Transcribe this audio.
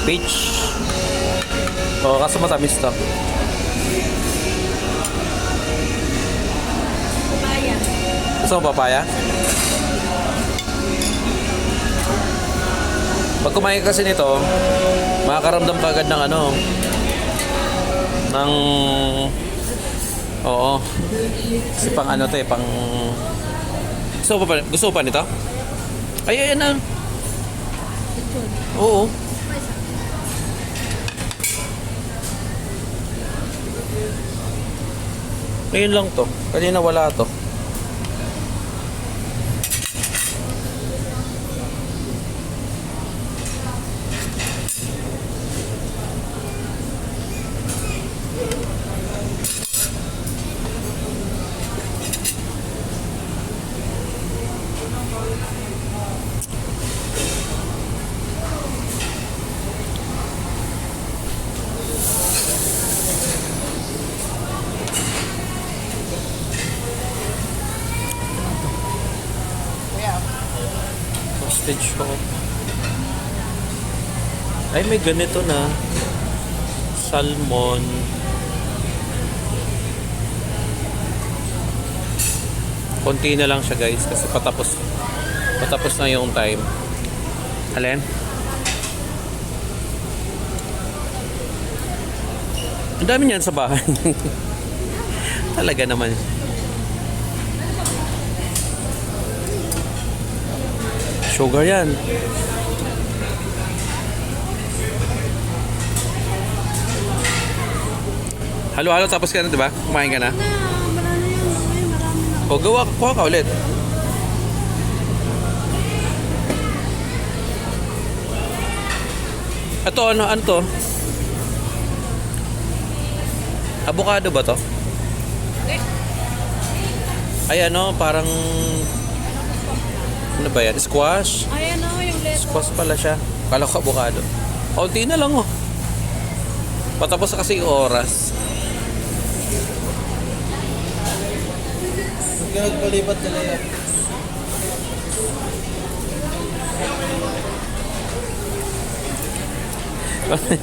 Peach. Oo, kaso matamis to. Papaya. Gusto mo papaya? Pag kumain kasi nito, makakaramdam ka agad ng ano, ng, oo, kasi pang ano to eh, pang, gusto mo pa nito? Ay, ayan na. Oo. Ngayon lang to. Kanina wala to. Hostage ko. Ay, may ganito na. Salmon. Konti na lang siya guys kasi patapos na yung time. Alin? Ang dami niyan sa bahay. Talaga naman. Sugar yan. Halo-halo tapos ka na, diba? Kumain ka na? Marami na. O, kuha ka ulit. Ito, ano to? Avocado ba to? Ay, ano, parang ano ba yan? Squash? Ayan o, yung lettuce. Squash pala siya. Kala ko avocado. Kaunti na lang oh. Patapos na kasi yung oras. Nagpalipat nila yan. Kasi